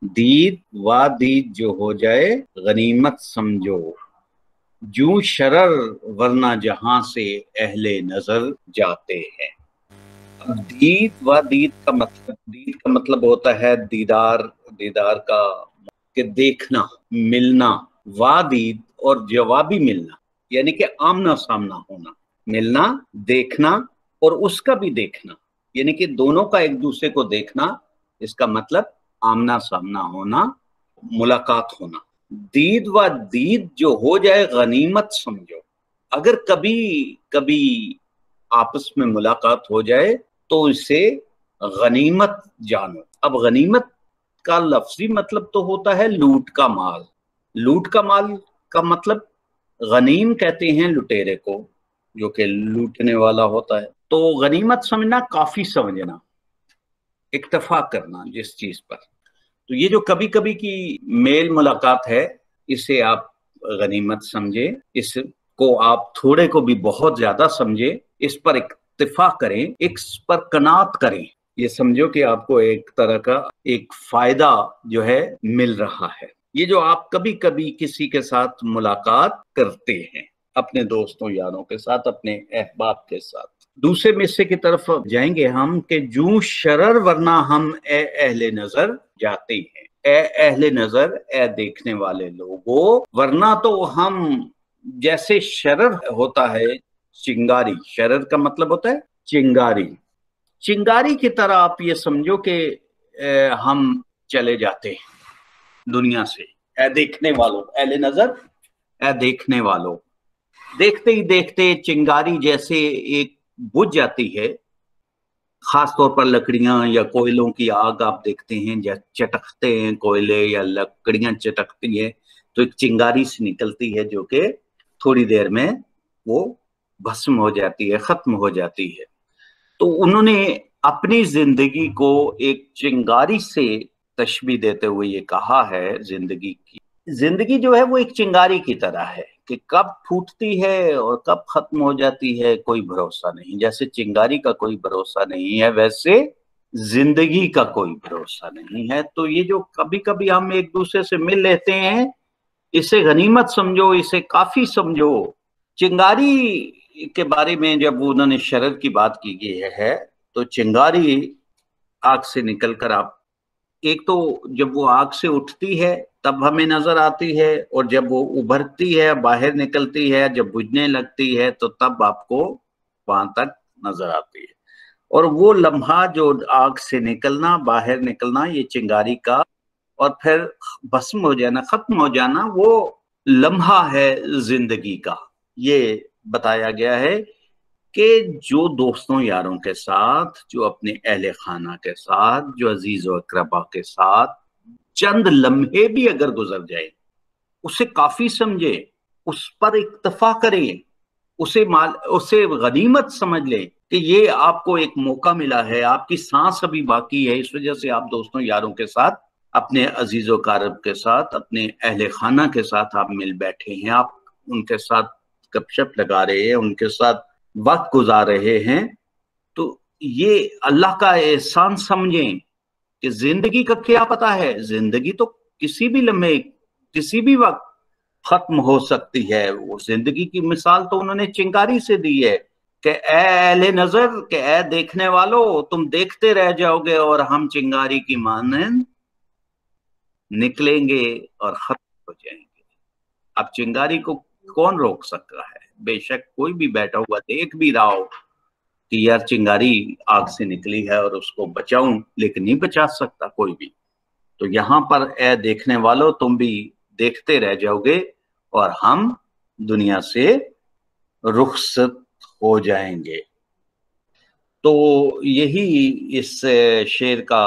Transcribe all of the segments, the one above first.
दीद व दीद जो हो जाए गनीमत समझो, जूं शरर वरना जहां से अहले नजर जाते हैं। अब दीद का मतलब होता है दीदार, दीदार का कि देखना, मिलना, वादीद और जवाबी मिलना, यानी कि आमना सामना होना, मिलना, देखना और उसका भी देखना, यानी कि दोनों का एक दूसरे को देखना, इसका मतलब आमना सामना होना, मुलाकात होना। दीद व दीद जो हो जाए गनीमत समझो, अगर कभी कभी आपस में मुलाकात हो जाए तो इसे गनीमत जानो। अब गनीमत का लफ्जी मतलब तो होता है लूट का माल। लूट का माल का मतलब गनीम कहते हैं लुटेरे को, जो कि लूटने वाला होता है। तो गनीमत समझना, काफी समझना, इक्तफा करना जिस चीज पर। तो ये जो कभी कभी की मेल मुलाकात है, इसे आप गनीमत समझे, इसको आप थोड़े को भी बहुत ज्यादा समझे, इस पर इक्तफा करें, इस पर कनात करें। ये समझो कि आपको एक तरह का एक फायदा जो है मिल रहा है। ये जो आप कभी कभी किसी के साथ मुलाकात करते हैं, अपने दोस्तों यारों के साथ, अपने अहबाब के साथ। दूसरे मिसरे की तरफ जाएंगे हम कि जूं शरर वरना हम ए अहले नजर जाते हैं। ए अहले नजर, ए देखने वाले लोगों, वरना तो हम जैसे शरर होता है चिंगारी, शरर का मतलब होता है चिंगारी, चिंगारी की तरह आप ये समझो कि हम चले जाते हैं दुनिया से। ए देखने वालों, अहले नजर, ए देखने वालों, देखते ही देखते चिंगारी जैसे एक बुझ जाती है। खास तौर पर लकड़ियां या कोयलों की आग आप देखते हैं, जब चटकते हैं कोयले या लकड़ियां चटकती है तो एक चिंगारी सी निकलती है जो कि थोड़ी देर में वो भस्म हो जाती है, खत्म हो जाती है। तो उन्होंने अपनी जिंदगी को एक चिंगारी से तशबीह देते हुए ये कहा है, जिंदगी की, जिंदगी जो है वो एक चिंगारी की तरह है कि कब फूटती है और कब खत्म हो जाती है कोई भरोसा नहीं। जैसे चिंगारी का कोई भरोसा नहीं है, वैसे जिंदगी का कोई भरोसा नहीं है। तो ये जो कभी कभी हम एक दूसरे से मिल लेते हैं, इसे गनीमत समझो, इसे काफी समझो। चिंगारी के बारे में जब उन्होंने शरर की बात की है, तो चिंगारी आग से निकलकर आप, एक तो जब वो आग से उठती है तब हमें नजर आती है, और जब वो उभरती है, बाहर निकलती है, जब बुझने लगती है तो तब आपको वहां तक नजर आती है। और वो लम्हा जो आग से निकलना, बाहर निकलना, ये चिंगारी का, और फिर भस्म हो जाना, खत्म हो जाना, वो लम्हा है जिंदगी का। ये बताया गया है कि जो दोस्तों यारों के साथ, जो अपने अहले खाना के साथ, जो अजीज व अकरबा के साथ चंद लम्हे भी अगर गुजर जाए, उसे काफी समझे, उस पर इक्तफा करें, उसे गनीमत समझ ले कि ये आपको एक मौका मिला है, आपकी सांस अभी बाकी है, इस वजह से आप दोस्तों यारों के साथ, अपने अजीजों कारब के साथ, अपने अहले खाना के साथ आप मिल बैठे हैं, आप उनके साथ गपशप लगा रहे हैं, उनके साथ वक्त गुजार रहे हैं। तो ये अल्लाह का एहसान समझें कि जिंदगी का क्या पता है, जिंदगी तो किसी भी लम्हे, किसी भी वक्त खत्म हो सकती है। वो जिंदगी की मिसाल तो उन्होंने चिंगारी से दी है कि ए अहले नजर, के ए देखने वालों, तुम देखते रह जाओगे और हम चिंगारी की मानंद निकलेंगे और खत्म हो जाएंगे। अब चिंगारी को कौन रोक सकता है? बेशक कोई भी बैठा हुआ देख भी रहा हो कि यार चिंगारी आग से निकली है और उसको बचाऊं, लेकिन नहीं बचा सकता कोई भी। तो यहां पर ए देखने वालों, तुम भी देखते रह जाओगे और हम दुनिया से रुखसत हो जाएंगे। तो यही इस शेर का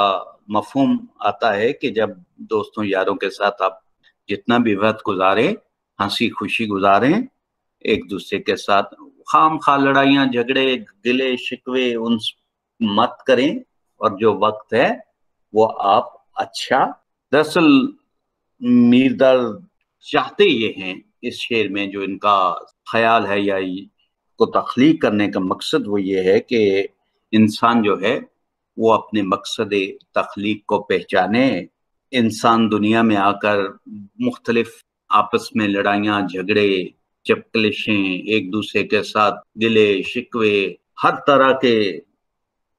मफहूम आता है कि जब दोस्तों यारों के साथ आप जितना भी वक्त गुजारें, हंसी खुशी गुजारें, एक दूसरे के साथ खाम खा लड़ाइयाँ, झगड़े, गिले शिकवे उन मत करें, और जो वक्त है वो आप अच्छा। दरअसल मीरदर चाहते ये हैं, इस शेर में जो इनका ख्याल है या को तख्लीक करने का मकसद वो ये है कि इंसान जो है वो अपने मकसद तख्लीक को पहचाने, इंसान दुनिया में आकर मुख्तलिफ आपस में लड़ाइयाँ झगड़े चपकलिशें एक दूसरे के साथ गिले शिकवे हर तरह के,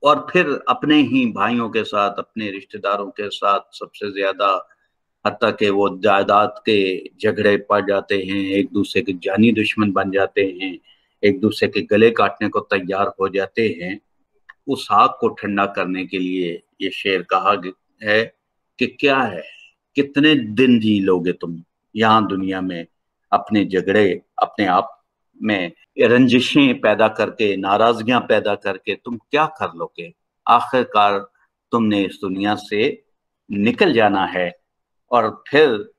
और फिर अपने ही भाइयों के साथ अपने रिश्तेदारों के साथ सबसे ज्यादा, हत्ता कि वो जायदाद के झगड़े पड़ जाते हैं, एक दूसरे के जानी दुश्मन बन जाते हैं, एक दूसरे के गले काटने को तैयार हो जाते हैं। उस आग को ठंडा करने के लिए ये शेर कहा है कि क्या है, कितने दिन जी लोगे तुम यहाँ दुनिया में अपने झगड़े, अपने आप में रंजिशें पैदा करके, नाराजगियां पैदा करके तुम क्या कर लोगे? आखिरकार तुमने इस दुनिया से निकल जाना है, और फिर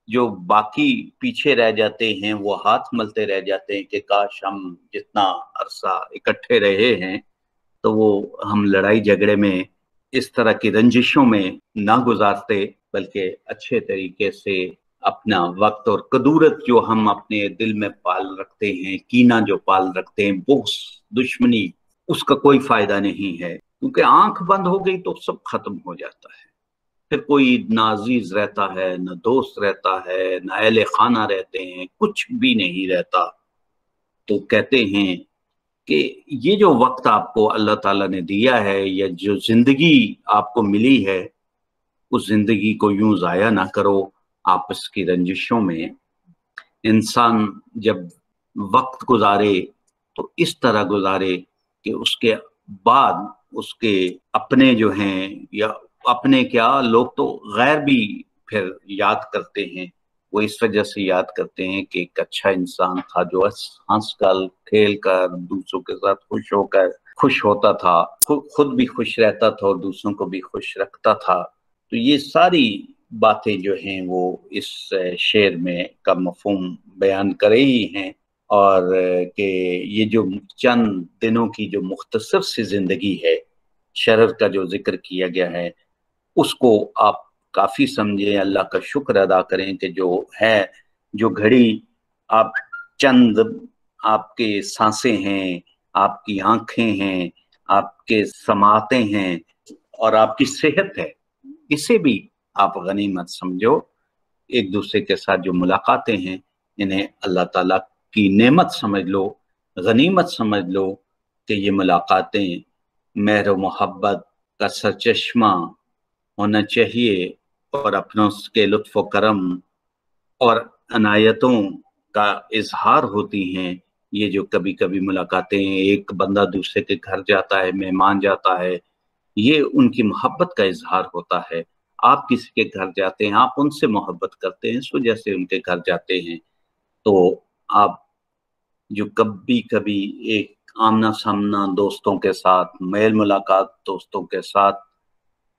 जो बाकी पीछे रह जाते हैं वो हाथ मलते रह जाते हैं कि काश हम जितना अरसा इकट्ठे रहे हैं तो वो हम लड़ाई झगड़े में, इस तरह की रंजिशों में ना गुजारते, बल्कि अच्छे तरीके से अपना वक्त, और कदूरत जो हम अपने दिल में पाल रखते हैं, कीना जो पाल रखते हैं, बुग़्ज़, दुश्मनी, उसका कोई फायदा नहीं है, क्योंकि आंख बंद हो गई तो सब खत्म हो जाता है। फिर कोई ना अजीज रहता है, ना दोस्त रहता है, ना अहले खाना रहते हैं, कुछ भी नहीं रहता। तो कहते हैं कि ये जो वक्त आपको अल्लाह ताला ने दिया है, या जो जिंदगी आपको मिली है, उस जिंदगी को यूं जाया ना करो आपस की रंजिशों में। इंसान जब वक्त गुजारे तो इस तरह गुजारे कि उसके बाद उसके अपने जो हैं, या अपने क्या, लोग तो गैर भी फिर याद करते हैं। वो इस वजह से याद करते हैं कि एक अच्छा इंसान था जो हंस कर खेल कर दूसरों के साथ खुश होकर खुश होता था, खुद भी खुश रहता था और दूसरों को भी खुश रखता था। तो ये सारी बातें जो हैं वो इस शेर में का मफहूम बयान करे ही हैं, और कि ये जो चंद दिनों की जो मुख्तसर सी जिंदगी है, शरर का जो जिक्र किया गया है, उसको आप काफी समझें, अल्लाह का शुक्र अदा करें कि जो है, जो घड़ी आप चंद आपके सांसें हैं, आपकी आंखें हैं, आपके समातें हैं और आपकी सेहत है, इसे भी आप गनीमत समझो। एक दूसरे के साथ जो मुलाकातें हैं, इन्हें अल्लाह ताला की नेमत समझ लो, गनीमत समझ लो कि ये मुलाकातें मेहर मोहब्बत का सरचश्मा होना चाहिए, और अपनों के लुत्फ़ करम और अनायतों का इजहार होती हैं। ये जो कभी कभी मुलाकातें, एक बंदा दूसरे के घर जाता है, मेहमान जाता है, ये उनकी मोहब्बत का इजहार होता है। आप किसी के घर जाते हैं, आप उनसे मोहब्बत करते हैं, इस वजह से उनके घर जाते हैं। तो आप जो कभी कभी एक आमना सामना दोस्तों के साथ, मेल मुलाकात दोस्तों के साथ,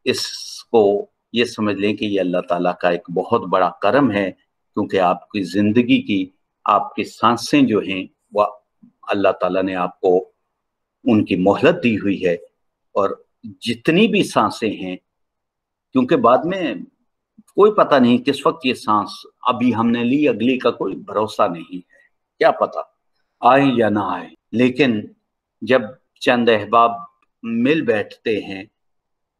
इसको ये समझ लें कि ये अल्लाह ताला का एक बहुत बड़ा करम है, क्योंकि आपकी जिंदगी की, आपकी सांसें जो हैं वह अल्लाह ताला ने आपको उनकी मोहलत दी हुई है। और जितनी भी सांसें हैं, क्योंकि बाद में कोई पता नहीं किस वक्त ये सांस अभी हमने ली, अगली का कोई भरोसा नहीं है, क्या पता आए या ना आए। लेकिन जब चंद अहबाब मिल बैठते हैं,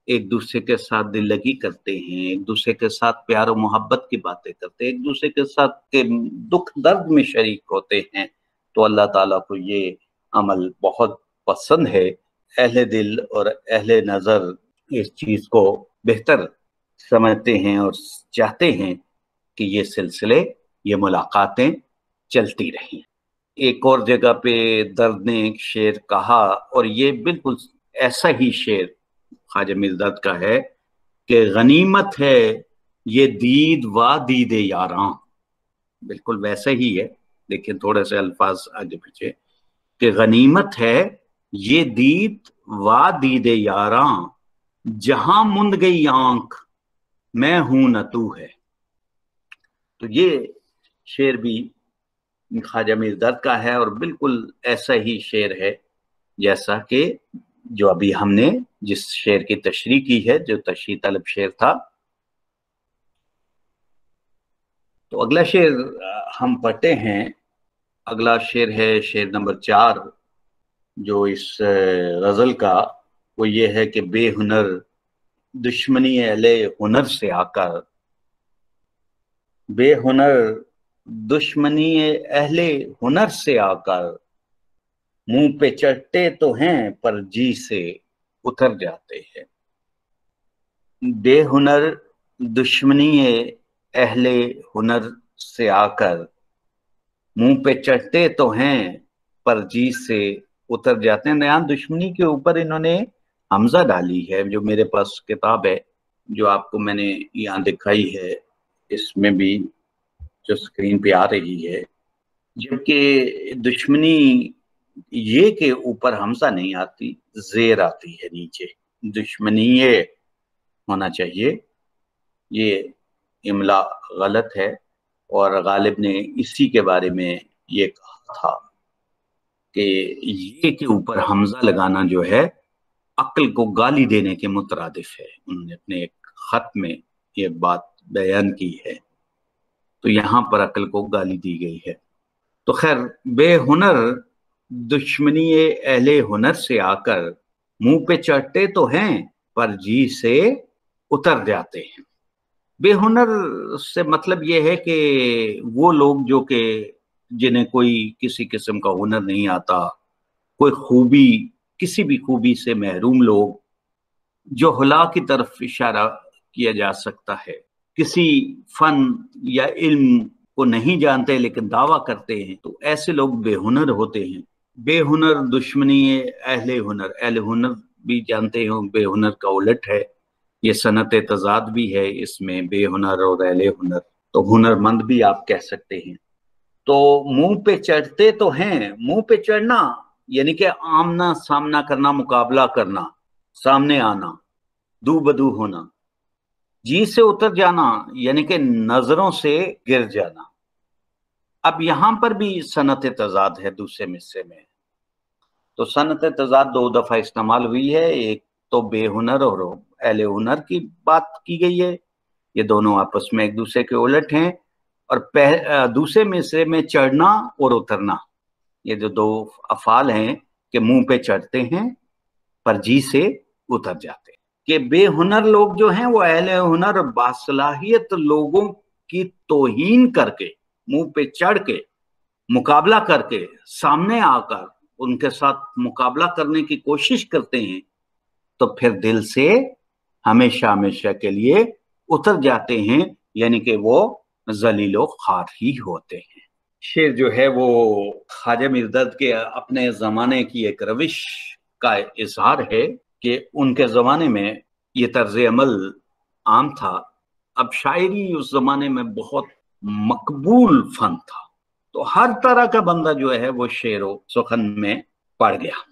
एक दूसरे के साथ दिल लगी करते हैं, एक दूसरे के साथ प्यार और मोहब्बत की बातें करते हैं, एक दूसरे के साथ के दुख दर्द में शरीक होते हैं, तो अल्लाह ताला को ये अमल बहुत पसंद है। अहले दिल और अहले नज़र इस चीज को बेहतर समझते हैं और चाहते हैं कि ये सिलसिले, ये मुलाकातें चलती रहें। एक और जगह पे दर्द ने एक शेर कहा, और ये बिल्कुल ऐसा ही शेर ख्वाजा मीर दर्द का है कि गनीमत है ये दीद व दीदे यारां, बिल्कुल वैसे ही है, लेकिन थोड़े से अल्फाज आगे पीछे, कि गनीमत है ये दीद व दीदे यारां, जहां मुंद गई आंख मैं हूं न तू है। तो ये शेर भी ख्वाजा मीर दर्द का है, और बिल्कुल ऐसा ही शेर है जैसा कि जो अभी हमने जिस शेर की तशरीह की है, जो तशरीह तलब शेर था। तो अगला शेर हम पढ़ते हैं। अगला शेर है शेर नंबर 4 जो इस गजल का, वो ये है कि बेहुनर दुश्मनी अहले हुनर से आकर, बेहुनर दुश्मनी अहले हुनर से आकर, मुंह पे चढ़ते तो हैं पर जी से उतर जाते हैं। बेहुनर दुश्मनी अहले हुनर से आकर, मुंह पे चढ़ते तो हैं पर जी से उतर जाते हैं। यहाँ दुश्मनी के ऊपर इन्होंने हमजा डाली है, जो मेरे पास किताब है, जो आपको मैंने यहाँ दिखाई है, इसमें भी जो स्क्रीन पे आ रही है, जबकि दुश्मनी ये के ऊपर हमजा नहीं आती, जेर आती है नीचे, दुश्मनी ये होना चाहिए। ये इमला गलत है और गालिब ने इसी के बारे में ये कहा था कि ये के ऊपर हमजा लगाना जो है अक्ल को गाली देने के मुतरादिफ है। उन्होंने अपने एक खत में ये बात बयान की है, तो यहाँ पर अक्ल को गाली दी गई है। तो खैर, बेहुनर दुश्मनी अहले हुनर से आकर, मुंह पे चढ़ते तो हैं पर जी से उतर जाते हैं। बेहुनर से मतलब ये है कि वो लोग जो कि जिन्हें कोई किसी किस्म का हुनर नहीं आता, कोई खूबी, किसी भी खूबी से महरूम लोग, जो हुला की तरफ इशारा किया जा सकता है, किसी फन या इल्म को नहीं जानते लेकिन दावा करते हैं, तो ऐसे लोग बेहुनर होते हैं। बेहुनर दुश्मनी अहले हुनर, अहले हुनर भी जानते हो बेहुनर का उलट है, ये सनत तजाद भी है इसमें, बेहुनर और अहले हुनर, तो हुनरमंद भी आप कह सकते हैं। तो मुंह पे चढ़ते तो हैं, मुंह पे चढ़ना यानी कि आमना सामना करना, मुकाबला करना, सामने आना, दू बदू होना। जी से उतर जाना यानी कि नजरों से गिर जाना। अब यहां पर भी सनत तजाद है दूसरे मिसरे में। तो सनत तजाद दो दफा इस्तेमाल हुई है, एक तो बेहुनर और अहले हुनर की बात की गई है, ये दोनों आपस में एक दूसरे के उलट हैं। और दूसरे मिसरे में चढ़ना और उतरना, ये जो दो अफाल हैं कि मुंह पे चढ़ते हैं पर जी से उतर जाते हैं। कि बेहुनर लोग जो हैं वो अहले हुनर और बासलाहियत लोगों की तौहीन करके, मुंह पे चढ़ के, मुकाबला करके, सामने आकर उनके साथ मुकाबला करने की कोशिश करते हैं, तो फिर दिल से हमेशा हमेशा के लिए उतर जाते हैं, यानी कि वो जलीलो खार ही होते हैं। शेर जो है वो ख्वाजा मिर्दद के अपने जमाने की एक रविश का इजहार है कि उनके जमाने में ये तर्ज अमल आम था। अब शायरी उस जमाने में बहुत मकबूल फन था, तो हर तरह का बंदा जो है वो शेरो सुखन में पड़ गया,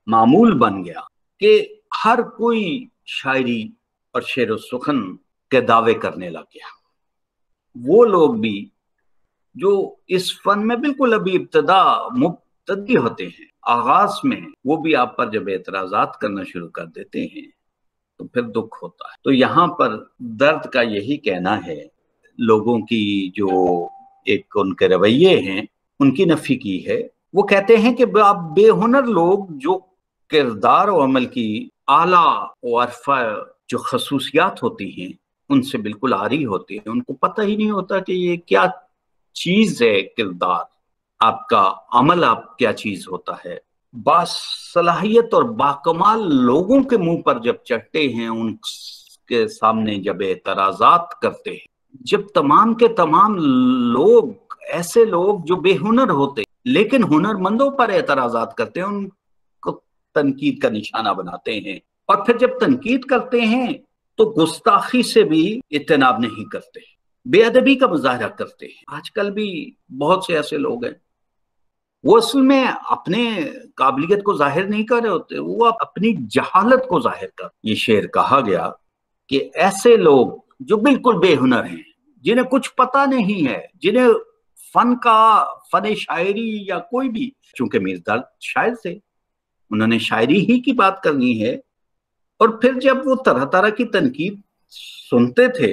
मामूल बन गया कि हर कोई शायरी और शेरो सुखन के दावे करने लग गया। वो लोग भी जो इस फन में बिल्कुल अभी इब्तदा मुब्तदी होते हैं, आगाज में, वो भी आप पर जब एतराजात करना शुरू कर देते हैं तो फिर दुख होता है। तो यहाँ पर दर्द का यही कहना है, लोगों की जो एक उनके रवैये हैं उनकी नफी की है। वो कहते हैं कि आप बेहुनर लोग जो किरदार और अमल की आला और अरफा जो खसूसियात होती हैं उनसे बिल्कुल आरी होती है, उनको पता ही नहीं होता कि ये क्या चीज है किरदार, आपका अमल आप क्या चीज होता है। बासलाहियत और बाकमाल लोगों के मुंह पर जब चढ़ते हैं, उनके सामने जब एतराजात करते हैं, जब तमाम के तमाम लोग, ऐसे लोग जो बेहुनर होते लेकिन हुनरमंदों पर एतराजात करते हैं, उनको तनकीद का निशाना बनाते हैं, और फिर जब तनकीद करते हैं तो गुस्ताखी से भी इत्तेनाब नहीं करते, बेअदबी का मुजाहरा करते हैं। आजकल भी बहुत से ऐसे लोग हैं, वो असल में अपने काबिलियत को जाहिर नहीं कर रहे होते, वो अपनी जहालत को जाहिर कर। ये शेर कहा गया कि ऐसे लोग जो बिल्कुल बेहुनर हैं, जिन्हें कुछ पता नहीं है, जिन्हें फन शायरी या कोई भी, चूंकि मिर्दर्द शायर थे, उन्होंने शायरी ही की बात करनी है, और फिर जब वो तरह तरह की तनकीद सुनते थे,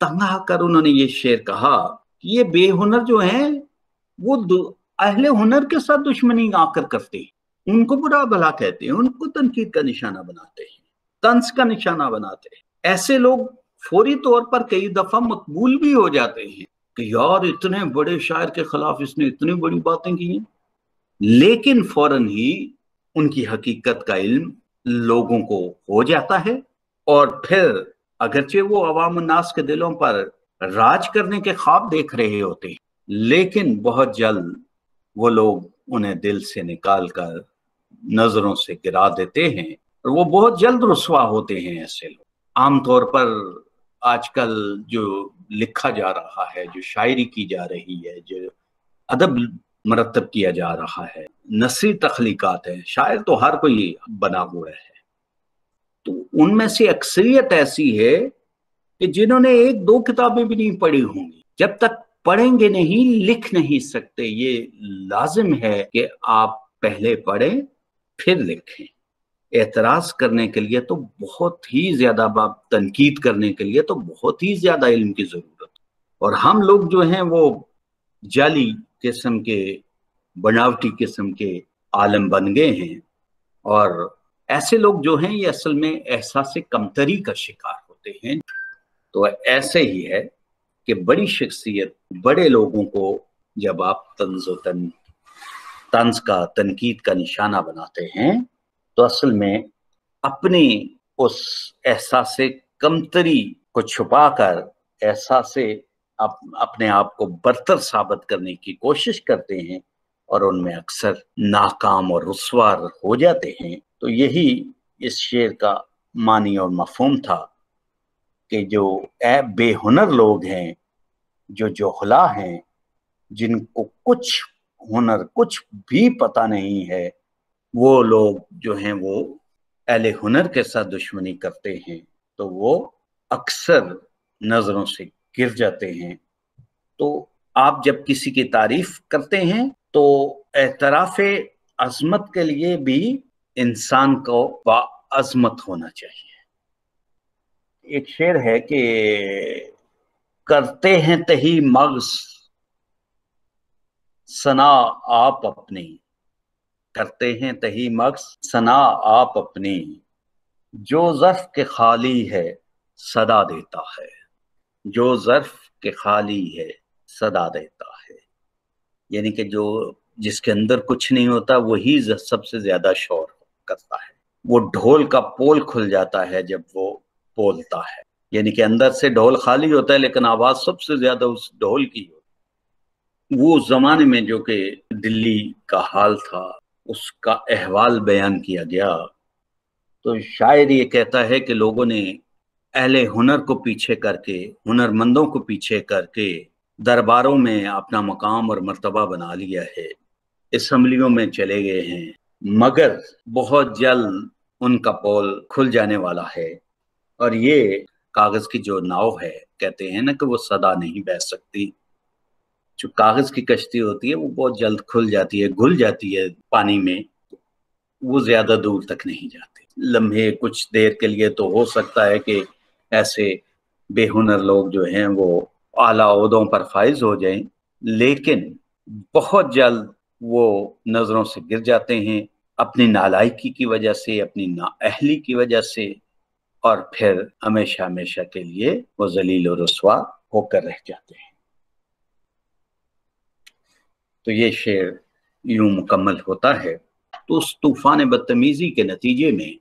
तंग आकर उन्होंने ये शेर कहा कि ये बेहुनर जो हैं वो अहले हुनर के साथ दुश्मनी आकर करते हैं, उनको बुरा भला कहते हैं, उनको तनकीद का निशाना बनाते हैं, तंज का निशाना बनाते हैं। ऐसे लोग फौरी तौर पर कई दफा मकबूल भी हो जाते हैं कि यार इतने बड़े शायर के खिलाफ इसने इतनी बड़ी बातें की हैं, लेकिन फौरन ही उनकी हकीकत का इल्म लोगों को हो जाता है और फिर अगरचे वो अवाम नास के दिलों पर राज करने के ख्वाब देख रहे होते हैं, लेकिन बहुत जल्द वो लोग उन्हें दिल से निकाल कर नजरों से गिरा देते हैं और वो बहुत जल्द रुस्वा होते हैं। ऐसे लोग आमतौर पर आजकल जो लिखा जा रहा है, जो शायरी की जा रही है, जो अदब मरतब किया जा रहा है, नसरी तख्लीकात है, शायर तो हर कोई बना हुआ है, तो उनमें से अक्सरियत ऐसी है कि जिन्होंने एक दो किताबें भी नहीं पढ़ी होंगी, जब तक पढ़ेंगे नहीं लिख नहीं सकते। ये लाजिम है कि आप पहले पढ़ें फिर लिखें। एतराज करने के लिए तो बहुत ही ज्यादा, तनकीद करने के लिए तो बहुत ही ज्यादा इल्म की जरूरत है, और हम लोग जो हैं वो जाली किस्म के, बनावटी किस्म के आलम बन गए हैं, और ऐसे लोग जो हैं ये असल में एहसास कमतरी का शिकार होते हैं। तो ऐसे ही है कि बड़ी शख्सियत, बड़े लोगों को जब आप तंज का, तनकीद का निशाना बनाते हैं, तो असल में अपने उस एहसास कमतरी को छुपाकर अपने आप को बरतर साबित करने की कोशिश करते हैं और उनमें अक्सर नाकाम और रुस्वार हो जाते हैं। तो यही इस शेर का मानी और मफहूम था कि जो बेहुनर लोग हैं, जो जोहला हैं, जिनको कुछ हुनर, कुछ भी पता नहीं है, वो लोग जो हैं वो अहले हुनर के साथ दुश्मनी करते हैं, तो वो अक्सर नजरों से गिर जाते हैं। तो आप जब किसी की तारीफ करते हैं तो एतराफ अजमत के लिए भी इंसान को बाअज़मत होना चाहिए। एक शेर है कि करते हैं तही मग्ज़ सना आप अपनी, करते हैं तही मग्ज़ सना आप अपनी, जो ज़र्फ़ के खाली है सदा देता है, जो ज़र्फ़ के खाली है सदा देता है। यानी कि जो जिसके अंदर कुछ नहीं होता वही सबसे ज्यादा शोर करता है। वो ढोल का पोल खुल जाता है जब वो बोलता है, यानी कि अंदर से ढोल खाली होता है लेकिन आवाज सबसे ज्यादा उस ढोल की होती है। वो जमाने में जो कि दिल्ली का हाल था उसका अहवाल बयान किया गया। तो शायर ये कहता है कि लोगों ने अहले हुनर को पीछे करके, हुनरमंदों को पीछे करके दरबारों में अपना मकाम और मर्तबा बना लिया है, असम्बलियों में चले गए हैं, मगर बहुत जल्द उनका पोल खुल जाने वाला है। और ये कागज की जो नाव है, कहते हैं ना कि वो सदा नहीं बह सकती। जो कागज की कश्ती होती है वो बहुत जल्द खुल जाती है, घुल जाती है पानी में, वो ज्यादा दूर तक नहीं जाती। लम्हे कुछ देर के लिए तो हो सकता है कि ऐसे बेहुनर लोग जो हैं वो आला ओहदों पर फाइज हो जाएं, लेकिन बहुत जल्द वो नजरों से गिर जाते हैं अपनी नालायकी की वजह से, अपनी नाअहली की वजह से, और फिर हमेशा हमेशा के लिए वो जलील और रुस्वा होकर रह जाते हैं। तो ये शेर यूं मुकम्मल होता है। तो उस तूफान बदतमीजी के नतीजे में